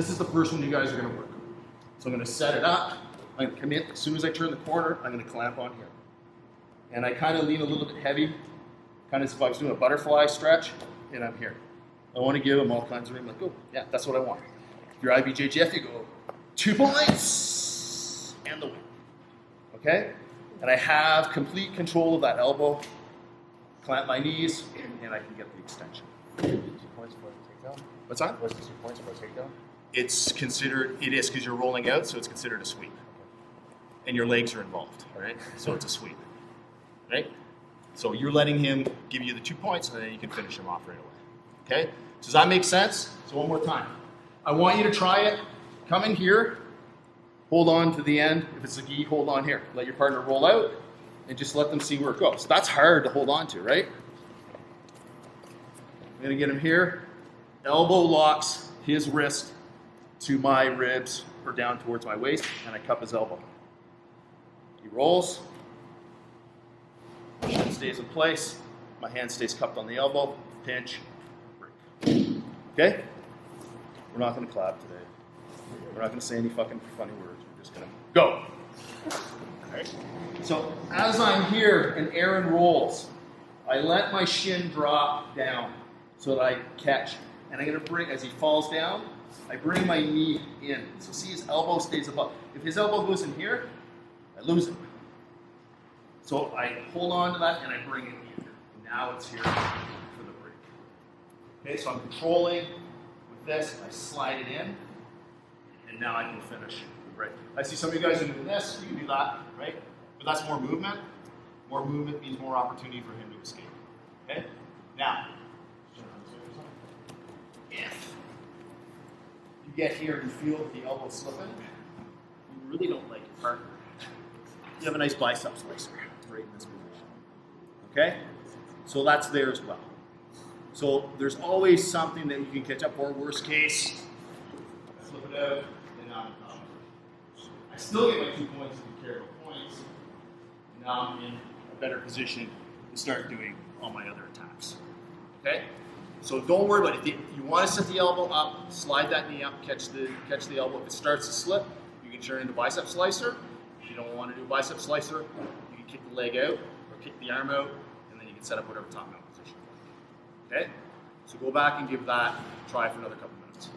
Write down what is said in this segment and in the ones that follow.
this is the first one you guys are going to work on. So I'm going to set it up. I'm going to come in. As soon as I turn the corner, I'm going to clamp on here. And I kind of lean a little bit heavy, kind of as if I was doing a butterfly stretch, and I'm here. I want to give them all kinds of room. Like, oh, yeah, that's what I want. If you're IBJJF, you go 2 points and the win. Okay? And I have complete control of that elbow. Clamp my knees, and I can get the extension. Points for a takedown? What's that? What's the 2 points for a takedown? It's considered, it is because you're rolling out, so it's considered a sweep. And your legs are involved, right? So it's a sweep, right? So you're letting him give you the 2 points, and then you can finish him off right away. Okay? Does that make sense? So one more time. I want you to try it. Come in here, hold on to the end. If it's a gi, hold on here. Let your partner roll out, and just let them see where it goes. That's hard to hold on to, right? I'm gonna get him here. Elbow locks his wrist to my ribs or down towards my waist, and I cup his elbow. He rolls, shin stays in place, my hand stays cupped on the elbow, pinch, break. Okay? We're not gonna clap today. We're not gonna say any fucking funny words. We're just gonna go. All right? So as I'm here and Aaron rolls, I let my shin drop down so that I catch. And I'm gonna bring, as he falls down, I bring my knee in. So see his elbow stays above. If his elbow goes in here, I lose it. So I hold on to that and I bring it in. Now it's here for the break. Okay, so I'm controlling with this. I slide it in, and now I can finish the break. I see some of you guys are doing this. You can do that, right? But that's more movement. More movement means more opportunity for him to escape. Okay? Now, if you get here and you feel the elbow slipping, you really don't like your partner. You have a nice bicep slicer right in this position. Okay? So that's there as well. So there's always something that you can catch up for. Worst case, flip it out, and now I'm done. I still get my 2 points if you care about points. And now I'm in a better position to start doing all my other attacks. Okay? So don't worry about it. If you want to set the elbow up, slide that knee up, catch the elbow. If it starts to slip, you can turn into bicep slicer. If you don't want to do bicep slicer, you can kick the leg out or kick the arm out, and then you can set up whatever top mount position. Okay? So go back and give that a try for another couple minutes.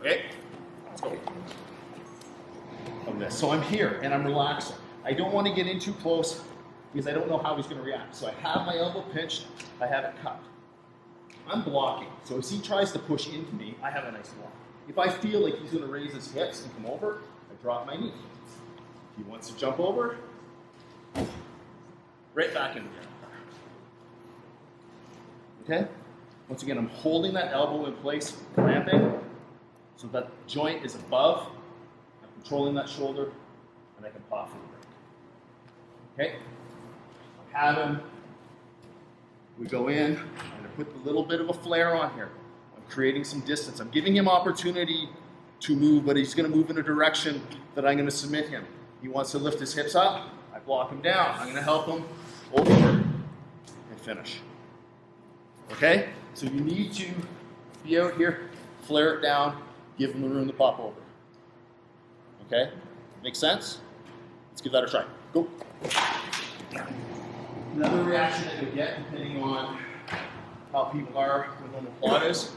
Okay? Let's go. Of this. So I'm here and I'm relaxing. I don't want to get in too close because I don't know how he's going to react. So I have my elbow pinched, I have it cupped. I'm blocking. So as he tries to push into me, I have a nice block. If I feel like he's going to raise his hips and come over, I drop my knee. If he wants to jump over, right back in there. Okay? Once again, I'm holding that elbow in place, clamping, so that joint is above. I'm controlling that shoulder, and I can pop for the break. Okay? I have him. We go in, and I put a little bit of a flare on here. I'm creating some distance. I'm giving him opportunity to move, but he's going to move in a direction that I'm going to submit him. He wants to lift his hips up. I block him down. I'm going to help him over and finish. Okay? So you need to be out here, flare it down, give him the room to pop over. Okay? Make sense? Let's give that a try. Go. Another reaction that you'll get, depending on how people are with Omoplatas,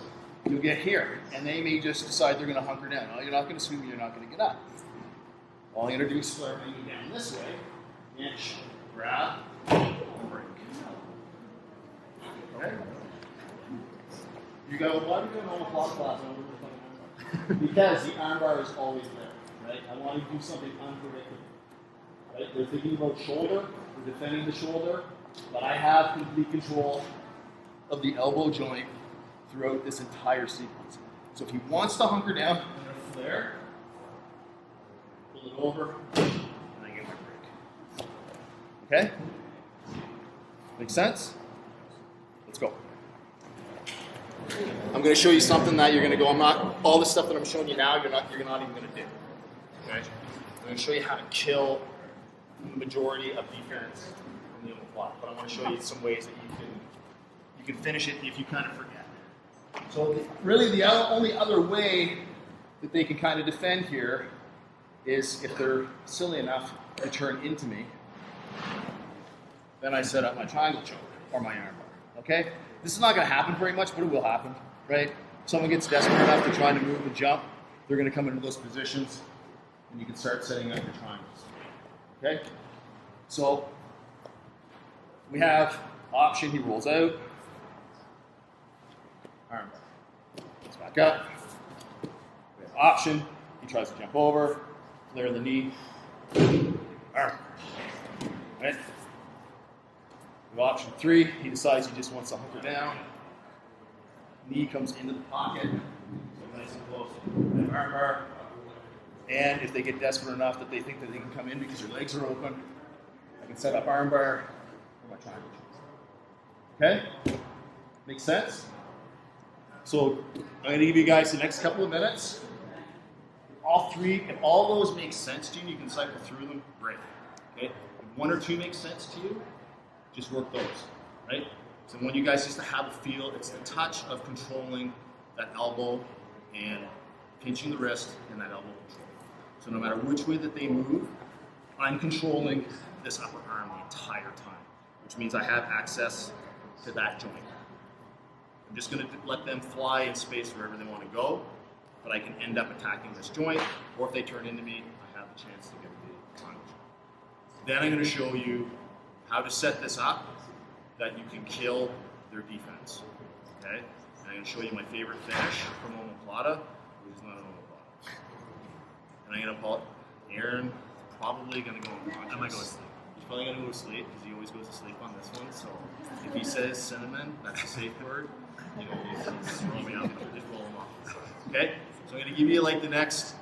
you'll get here, and they may just decide they're going to hunker down. Oh, you're not going to swing, you're not going to get up. All you're going to do is flare me down this way, inch, grab, and break. Okay? You go, why are you doing Omoplata class? Because the armbar is always there, right? I want to do something unpredictable. Right? They're thinking about shoulder, we're defending the shoulder, but I have complete control of the elbow joint throughout this entire sequence. So if he wants to hunker down, I'm going to flare, pull it over, and I get my break. Okay? Make sense? Let's go. I'm going to show you something that you're going to go, all the stuff that I'm showing you now, you're not even going to do. Okay? I'm going to show you how to kill the majority of defense in the Omoplata, but I want to show you some ways that you can finish it if you kind of forget. So really the only other way that they can kind of defend here is if they're silly enough to turn into me, then I set up my triangle choke or my arm bar, okay? This is not gonna happen very much, but it will happen, right? If someone gets desperate enough to try to move and jump, they're gonna come into those positions and you can start setting up your triangles, okay? So we have option, he rolls out, arm bar, gets back up. We have option, he tries to jump over, flare the knee, arm, right? We have option 3, he decides he just wants to hunker down, knee comes into the pocket, so nice and close, and arm bar. And if they get desperate enough that they think that they can come in because their legs are open, I can set up arm bar for my triangle. Okay? Makes sense? So I'm going to give you guys the next couple of minutes. If all those make sense to you, you can cycle through them, great. Okay? If 1 or 2 make sense to you, just work those, right? So I want you guys just to have a feel. It's the touch of controlling that elbow and pinching the wrist and that elbow control. So no matter which way that they move, I'm controlling this upper arm the entire time, which means I have access to that joint. I'm just going to let them fly in space wherever they want to go, but I can end up attacking this joint, or if they turn into me, I have the chance to get the triangle. Then I'm going to show you how to set this up that you can kill their defense. Okay? And I'm going to show you my favorite finish from Omoplata, which is not an Omoplata. And I'm going to pull it. Aaron probably going to go. I might go to sleep. He's probably going to go to sleep because he always goes to sleep on this one. So if he says cinnamon, that's a safe word. You know, he's throwing me out. Just roll him off. Okay? So I'm going to give you like the next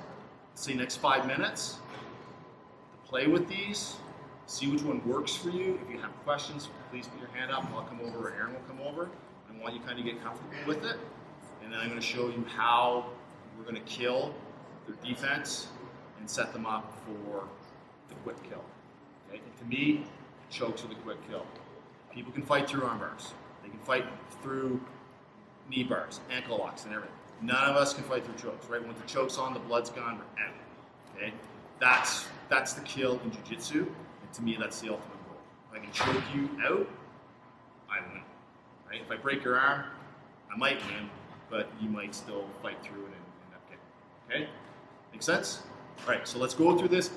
5 minutes to play with these. See which one works for you. If you have questions, please put your hand up. I'll come over, or Aaron will come over. I want you kind of get comfortable with it. And then I'm going to show you how we're going to kill their defense and set them up for the quick kill. Okay? And to me, chokes are the quick kill. People can fight through arm bars. They can fight through knee bars, ankle locks, and everything. None of us can fight through chokes, right? When the choke's on, the blood's gone, we're out. Okay? That's the kill in jiu-jitsu. To me, that's the ultimate goal. If I can choke you out, I win. Right? If I break your arm, I might win, but you might still fight through it and end up getting. Okay? Make sense? All right, so let's go through this.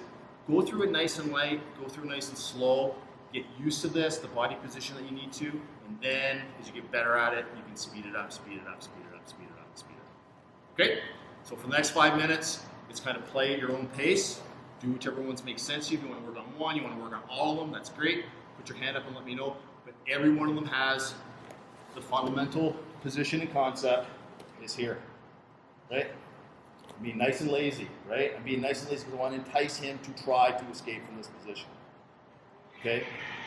Go through it nice and light, go through it nice and slow. Get used to this, the body position that you need to, and then as you get better at it, you can speed it up, speed it up, speed it up, speed it up, speed it up. Okay? So for the next 5 minutes, it's kind of play at your own pace. Do whichever ones make sense to you. If you want to work on one, you want to work on all of them, that's great. Put your hand up and let me know. But every one of them has the fundamental position and concept is here, right? I'm being nice and lazy, right? I'm being nice and lazy because I want to entice him to try to escape from this position, okay?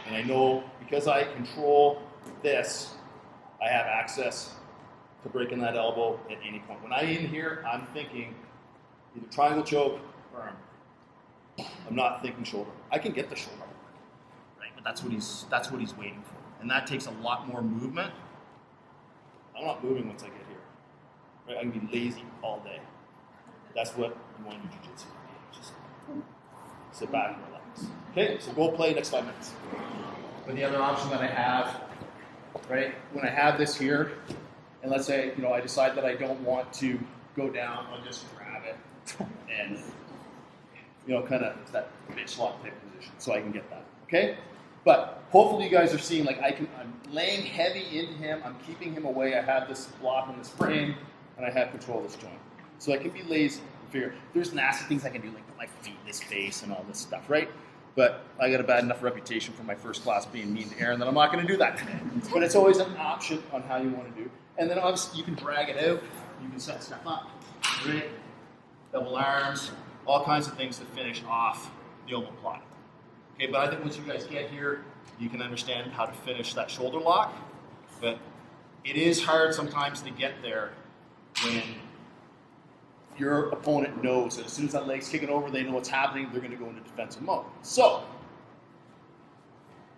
And I know because I control this, I have access to breaking that elbow at any point. When I'm in here, I'm thinking either triangle choke or arm. I'm not thinking shoulder. I can get the shoulder, right? But that's what he's waiting for, and that takes a lot more movement. I'm not moving once I get here, right? I can be lazy all day. That's what you want in jiu-jitsu. Just sit back and relax. Okay, so go play next 5 minutes. But the other option that I have, right? When I have this here, and let's say I decide that I don't want to go down, I'll just grab it and. Kind of that bitch lock type position, so I can get that, okay? But hopefully you guys are seeing, like, I'm laying heavy into him, I'm keeping him away, I have this block in this frame, and I have control of this joint. So I can be lazy and figure, there's nasty things I can do, like put my feet in his face and all this stuff, right? But I got a bad enough reputation from my first class being mean to Aaron that I'm not going to do that today. But it's always an option on how you want to do. And then obviously you can drag it out, you can set stuff up, right? Double arms, all kinds of things to finish off the Omoplata. Okay, but I think once you guys get here, you can understand how to finish that shoulder lock. But it is hard sometimes to get there when your opponent knows that as soon as that leg's kicking over, they know what's happening, they're going to go into defensive mode. So,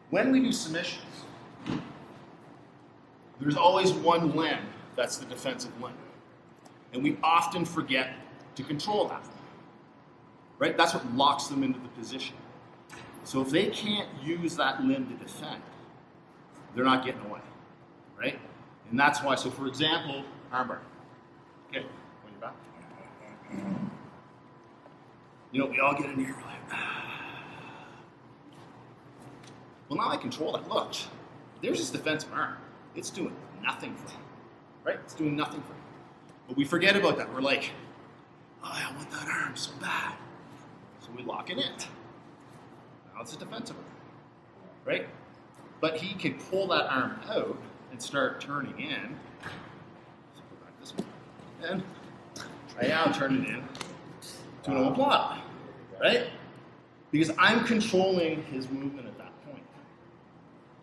when we do submissions, there's always one limb that's the defensive limb. And we often forget to control that. Right? That's what locks them into the position. So if they can't use that limb to defend, they're not getting away. Right? And that's why, so for example, armbar. Okay, on your back. You know, we all get in here, we're like, well, now I control that. Look, there's his defensive arm. It's doing nothing for him. Right? It's doing nothing for him. But we forget about that. We're like, oh, I want that arm so bad. So we lock it in. Now it's a defensive arm. Right? But he can pull that arm out and start turning in. Let's go back this way. And try now turn it in to an Omoplata. Right? Because I'm controlling his movement at that point.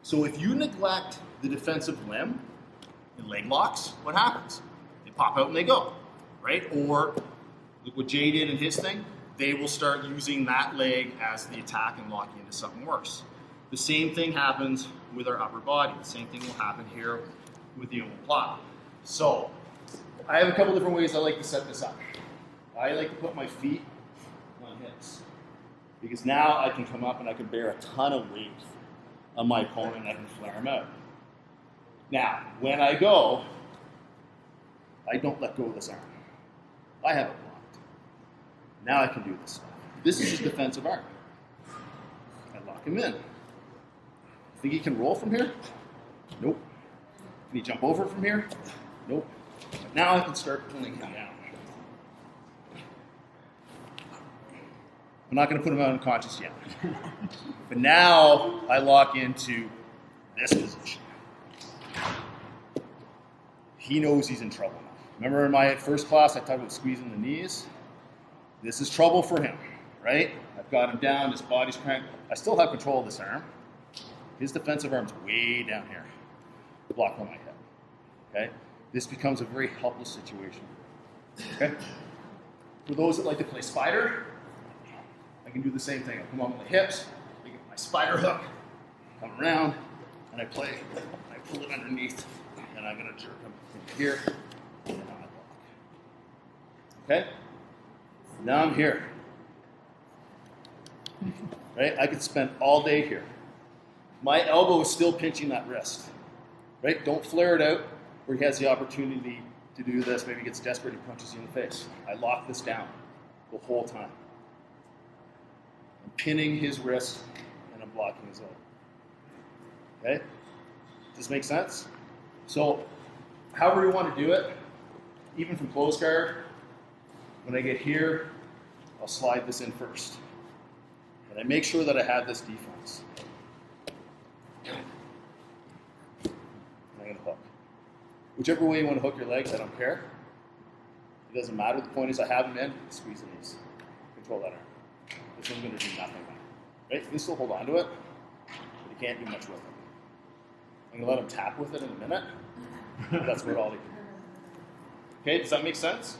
So if you neglect the defensive limb in leg locks, what happens? They pop out and they go, right? Or look what Jay did in his thing. They will start using that leg as the attack and locking into something worse. The same thing happens with our upper body. The same thing will happen here with the Omoplata. So I have a couple different ways I like to set this up. I like to put my feet on hips because now I can come up and I can bear a ton of weight on my opponent and I can flare him out. Now, when I go, I don't let go of this arm. I have it blocked. Now I can do this stuff. This is his defensive arm. I lock him in. Think he can roll from here? Nope. Can he jump over from here? Nope. Now I can start pulling him down. I'm not going to put him out unconscious yet. But now I lock into this position. He knows he's in trouble now. Remember in my first class I talked about squeezing the knees? This is trouble for him, right? I've got him down, his body's cranked. I still have control of this arm. His defensive arm's way down here. Block on my head. Okay? This becomes a very helpless situation. Okay? For those that like to play spider, I can do the same thing. I come on with the hips, I get my spider hook, come around, and I pull it underneath, and I'm going to jerk him from here, and I block. Okay? Now I'm here. Right? I could spend all day here. My elbow is still pinching that wrist. Right? Don't flare it out where he has the opportunity to do this. Maybe he gets desperate, he punches you in the face. I lock this down the whole time. I'm pinning his wrist and I'm blocking his elbow. Okay? Does this make sense? So, however you want to do it, even from close guard, when I get here, I'll slide this in first. And I make sure that I have this defense. And I'm going to hook. Whichever way you want to hook your legs, I don't care. It doesn't matter. The point is I have them in, squeeze the knees. Control that arm. This one's going to do nothing now. Right? You can still hold on to it, but you can't do much with it. I'm going to let him tap with it in a minute. That's what all he can do. Okay, does that make sense?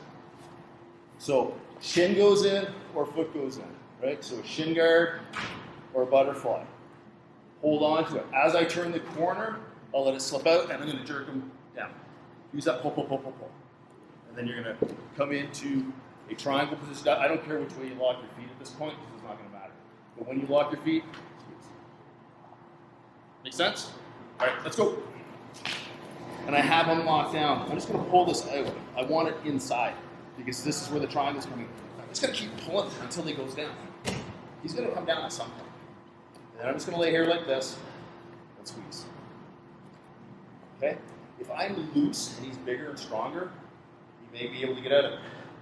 So shin goes in or foot goes in, right? So a shin guard or a butterfly. Hold on to it. As I turn the corner, I'll let it slip out and I'm going to jerk him down. Use that pull, pull, pull, pull, pull. And then you're going to come into a triangle position. I don't care which way you lock your feet at this point because it's not going to matter. But when you lock your feet, squeeze. Make sense? All right, let's go. And I have him locked down. I'm just going to pull this out. I want it inside because this is where the triangle's coming. I'm just going to keep pulling until he goes down. He's going to come down at some point. And then I'm just going to lay here like this and squeeze. Okay? If I'm loose and he's bigger and stronger, he may be able to get out of it.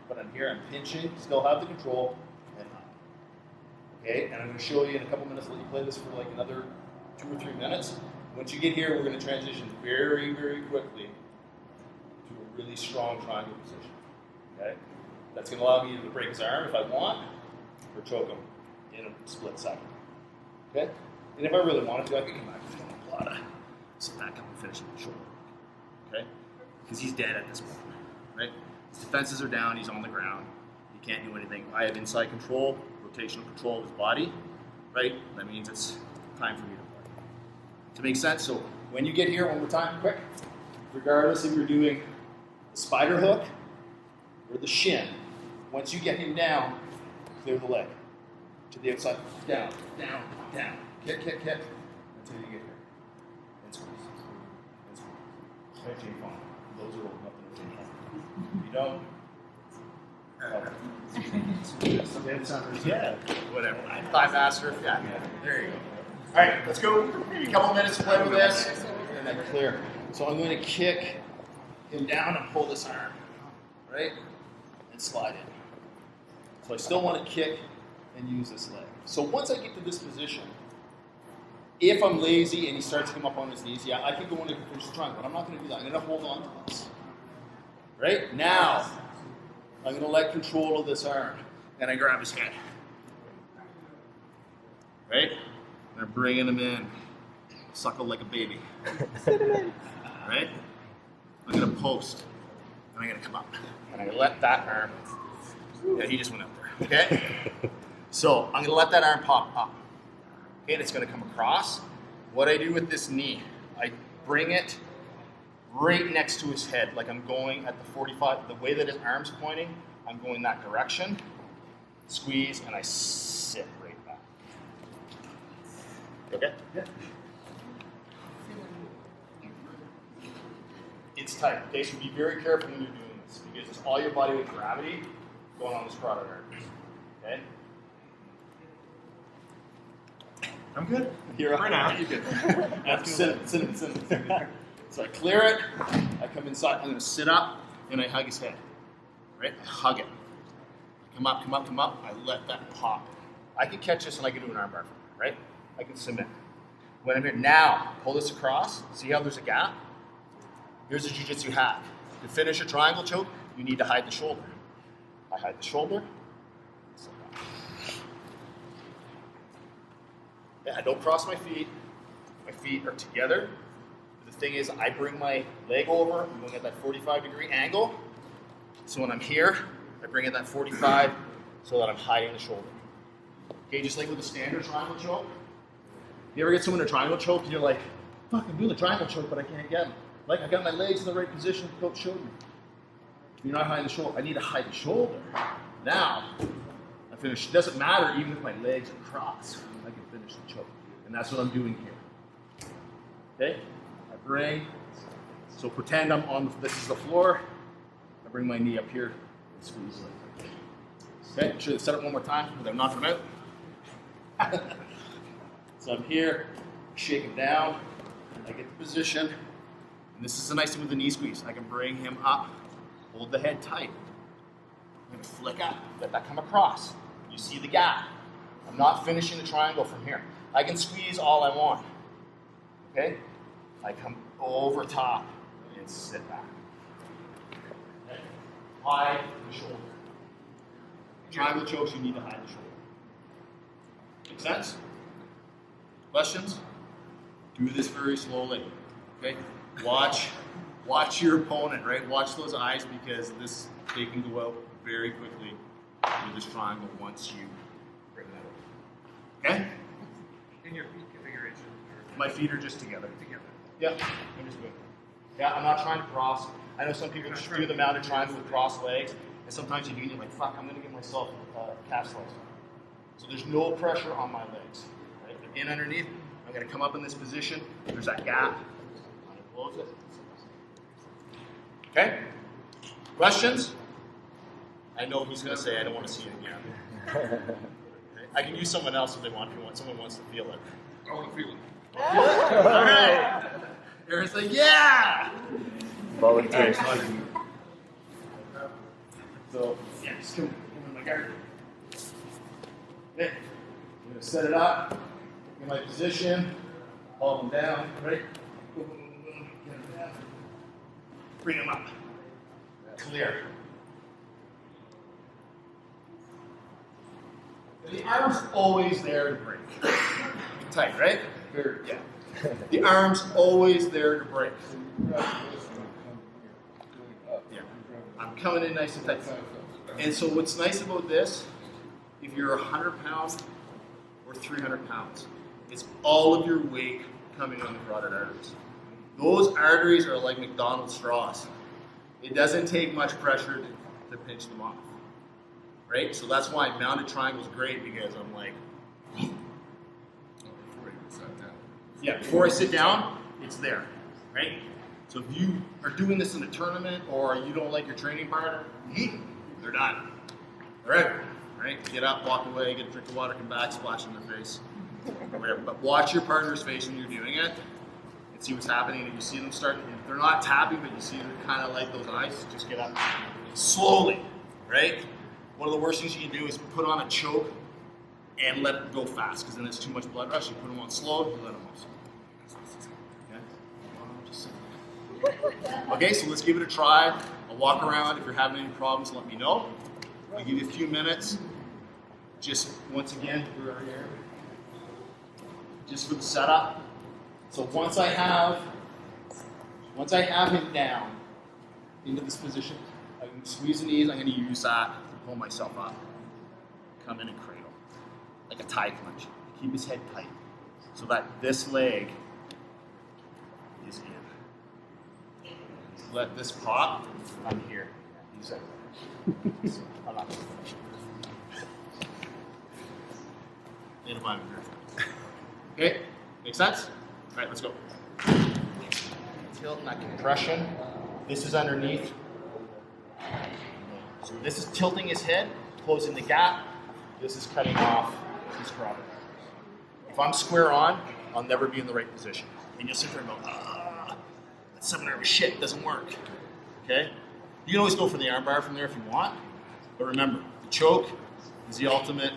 But I'm here, I'm pinching, still have the control, and up. Okay? And I'm going to show you in a couple minutes, let you play this for like another 2 or 3 minutes. Once you get here, we're going to transition very, very quickly to a really strong triangle position. Okay? That's going to allow me to break his arm if I want, or choke him in a split second. Okay? And if I really wanted to, I could come back with Omoplata. Sit back up and finish him with shoulder. Okay? Because he's dead at this point. Right? His defenses are down, he's on the ground. He can't do anything. I have inside control, rotational control of his body. Right? That means it's time for me to play. To make sense, so when you get here, one more time, quick, regardless if you're doing the spider hook or the shin, Once you get him down, clear the leg. To the outside. Down, down, down. Kick, kick, kick. Until you get here. And squeeze. And squeeze. Okay, Jane Fonda. Those are old, nothing with Jane Fonda. You don't? Yeah, whatever. Thigh master. Yeah, there you go. All right, let's go. A couple minutes to play with this, and then clear. So I'm going to kick him down and pull this arm, right? And slide in. So I still want to kick and use this leg. So once I get to this position, if I'm lazy and he starts to come up on his knees, yeah, I can go in and finish the triangle, but I'm not going to do that. I'm going to hold on to this. Right? Now, I'm going to let control of this arm, and I grab his head. Right? And I'm bringing him in. Suckle like a baby. Right? I'm going to post, and I'm going to come up. And I let that arm, yeah, he just went up there. Okay? So I'm going to let that arm pop up. Okay, and it's going to come across. What I do with this knee, I bring it right next to his head, like I'm going at the 45. The way that his arm's pointing, I'm going that direction. Squeeze, and I sit right back. Okay? Yeah. It's tight. Okay, so be very careful when you're doing this because it's all your body weight gravity going on this carotid arteries. Okay? I'm good. You're For now. You're good. Sit. So I clear it. I come inside. I'm going to sit up and I hug his head. Right? I hug it. Come up. I let that pop. I can catch this and I can do an arm bar from it, right? I can submit. When I'm here now, pull this across. See how there's a gap? Here's a jiu-jitsu hack. To finish a triangle choke, you need to hide the shoulder. I hide the shoulder. Yeah, I don't cross my feet. My feet are together. The thing is, I bring my leg over. I'm going at that 45-degree angle. So when I'm here, I bring in that 45 so that I'm hiding the shoulder. Okay, just like with a standard triangle choke. You ever get someone in a triangle choke and you're like, fuck, I'm doing the triangle choke, but I can't get them. Like, I got my legs in the right position, the coach showed me. You're not hiding the shoulder. I need to hide the shoulder. Now, I finish. It doesn't matter even if my legs are crossed. I can finish the choke. And that's what I'm doing here. Okay? I bring, so pretend I'm on, this is the floor. I bring my knee up here and squeeze like that. Okay? Should I set it one more time without knocking them out? So I'm here, shake him down. I get the position. And this is the nice thing with the knee squeeze. I can bring him up, hold the head tight. I'm going to flick up, let that come across. You see the gap. I'm not finishing the triangle from here. I can squeeze all I want. Okay? I come over top and sit back. Okay? Hide the shoulder. Triangle chokes, you need to hide the shoulder. Make sense? Questions? Do this very slowly. Okay? Watch your opponent, right? Watch those eyes because they can go out very quickly with this triangle once you bring that over. Okay? In your feet configuration. My feet are just together. Yeah, I'm just good. Yeah, I'm not trying to cross. I know some people just do the mounted triangle with crossed legs, and sometimes you do, and you're like, fuck, I'm going to give myself a calf slice. So there's no pressure on my legs. Right? In underneath, I'm going to come up in this position. There's that gap. Close it. Okay? Questions? I know who's going to say, I don't want to see it again. Okay? I can use someone else if they want. If someone wants to feel it. I want to feel it. All right. Everyone's like, yeah! Volunteer. So, yeah, just come in my guard. Okay. I'm going to set it up, get my position, hold them down, right? Boom, boom, boom, boom, get them down. Bring them up. Clear. And the arm's always there to break. Tight, right? Very, yeah. The arm's always there to break. Yeah. I'm coming in nice and tight. And so what's nice about this, if you're 100 pounds or 300 pounds, it's all of your weight coming on the carotid arteries. Those arteries are like McDonald's straws. It doesn't take much pressure to pinch them off. right? So that's why mounted triangle is great, because I'm like, Before you sat down. yeah, before I sit down, it's there, right? So if you are doing this in a tournament or you don't like your training partner, they're done. They're out, right? Get up, walk away, get a drink of water, come back, splash in their face, or whatever. But watch your partner's face when you're doing it and see what's happening. If you see them starting, if they're not tapping, but you see them kind of like those eyes, just get up slowly, right? One of the worst things you can do is put on a choke and let it go fast, because then it's too much blood rush. You put them on slow, you let them off. Okay, so let's give it a try. I'll walk around. If you're having any problems, let me know. I'll give you a few minutes. Just once again, we're here. Just for the setup. So once I have him down into this position, I can squeeze the knees. I'm going to use that to pull myself up. Come in and cradle, like a tie clinch. Keep his head tight, so that this leg is in. Let this pop. I'm here. He's out. So I'm not going to finish it. In a moment here. Okay? Make sense? All right, let's go. Tilt, not compression. This is underneath. So this is tilting his head, closing the gap. This is cutting off his carotid. If I'm square on, I'll never be in the right position. And you'll sit there and go, that 7 shit doesn't work. Okay? You can always go for the armbar from there if you want. But remember, the choke is the ultimate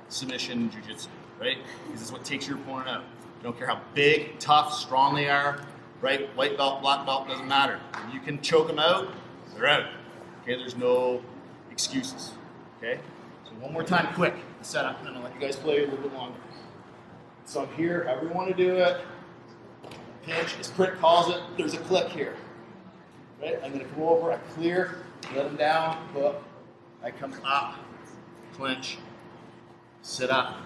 submission in jiu-jitsu, right? Because it's what takes your opponent out. You don't care how big, tough, strong they are, right? White belt, black belt, doesn't matter. If you can choke them out, they're out. Okay, there's no excuses. Okay? So one more time, quick, the setup, and then I'll let you guys play a little bit longer. So I'm here, however you want to do it. Pinch, as Pritt calls it, there's a click here. Right? I'm going to come over, I clear, let him down, hook. I come up, clinch, sit up.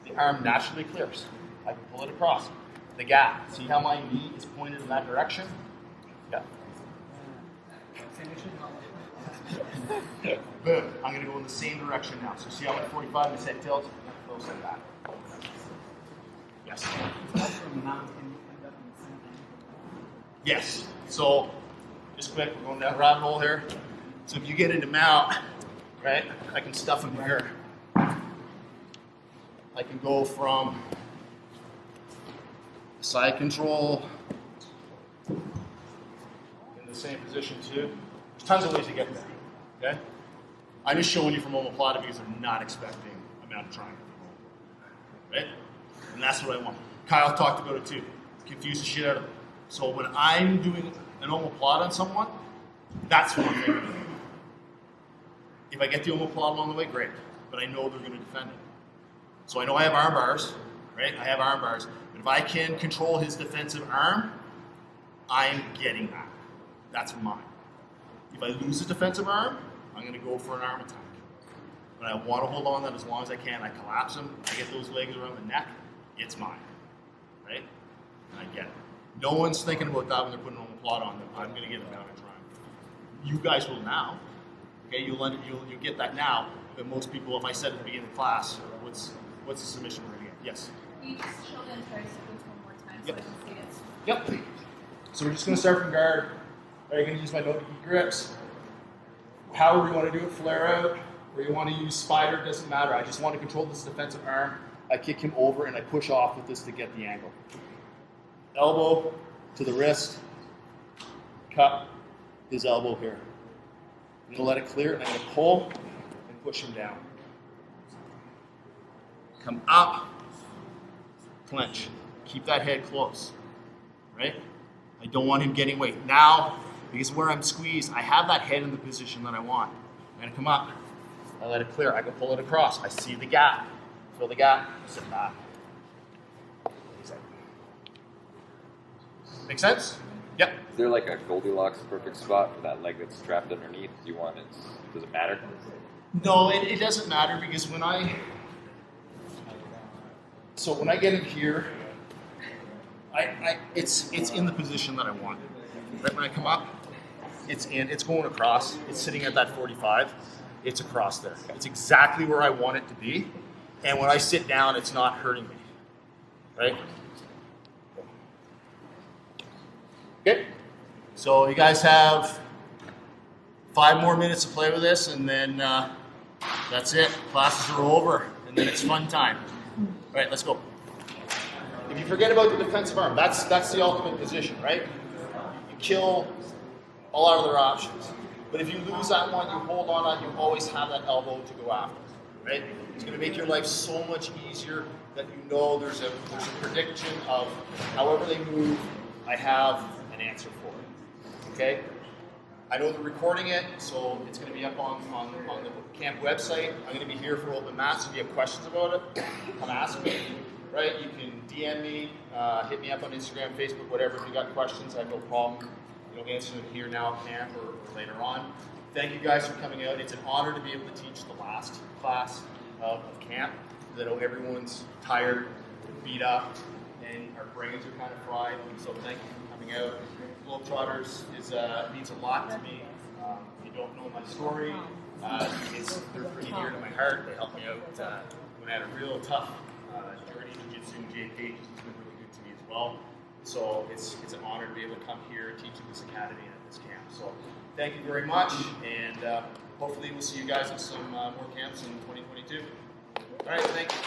The arm naturally clears. I can pull it across. The gap. See how my knee is pointed in that direction? Yeah. Boom. I'm going to go in the same direction now. So see how my 45 is head tilt? Close like that. Yes. Yes. So, just quick, we're going down a rabbit hole here. So if you get into mount, right, I can stuff him here. I can go from side control in the same position too. There's tons of ways to get there. Okay? I'm just showing you from Omoplata because I'm not expecting a mounted triangle. Right? And that's what I want. Kyle talked about it too. Confuse the shit out of them. So when I'm doing an omoplata on someone, that's what I'm thinking. If I get the omoplata along the way, great. But I know they're going to defend it. So I know I have arm bars, right? I have arm bars. But if I can control his defensive arm, I'm getting that. That's mine. If I lose his defensive arm, I'm going to go for an arm attack. But I want to hold on to that as long as I can. I collapse him. I get those legs around the neck. It's mine. Right? And I get it. No one's thinking about that when they're putting Omoplata on them. I'm going to get a mounted triangle. You guys will now. Okay, you'll get that now. But most people, if I said at the beginning of the class, what's the submission we're going to get? Yes? Can you just show the entire sequence one more time Yep. so I can see it? Yep. So we're just going to start from guard. Are you going to use my no-gi grips? However you want to do it, flare out, or you want to use spider, doesn't matter. I just want to control this defensive arm. I kick him over and I push off with this to get the angle. Elbow to the wrist, cup his elbow here. I'm going to let it clear and I'm going to pull and push him down. Come up, clench. Keep that head close, right? I don't want him getting weight. Now, because where I'm squeezed, I have that head in the position that I want. I'm going to come up. I let it clear. I can pull it across. I see the gap. Fill the gap. Sit back. Make sense? Yep. Is there like a Goldilocks perfect spot for that leg that's trapped underneath? Do you want it? Does it matter? No, it doesn't matter because when I get in here, it's in the position that I want. Right when I come up, it's going across. It's sitting at that 45. it's across there. It's exactly where I want it to be. And when I sit down, it's not hurting me, right? Okay, so you guys have 5 more minutes to play with this, and then that's it. Classes are over, and then it's fun time. All right, let's go. If you forget about the defensive arm, that's the ultimate position, right? You kill all other options. But if you lose that one, you hold on to it, you always have that elbow to go after, right? It's going to make your life so much easier that you know there's a prediction of however they move, I have an answer for it, okay? I know they're recording it, so it's going to be up on the camp website. I'm going to be here for open mats. If you have questions about it, come ask me, right? You can DM me, hit me up on Instagram, Facebook, whatever. If you got questions, I have no problem. Answer them here now at camp or later on. Thank you guys for coming out. It's an honor to be able to teach the last class of camp. I know everyone's tired, beat up, and our brains are kind of fried. So thank you for coming out. Globetrotters means a lot to me. If you don't know my story, they're pretty dear to my heart. They helped me out when I had a real tough journey. Jiu-Jitsu and JP has been really good to me as well. So it's an honor to be able to come here and teach at this academy and at this camp. So thank you very much, and hopefully we'll see you guys at some more camps in 2022. All right, thank you.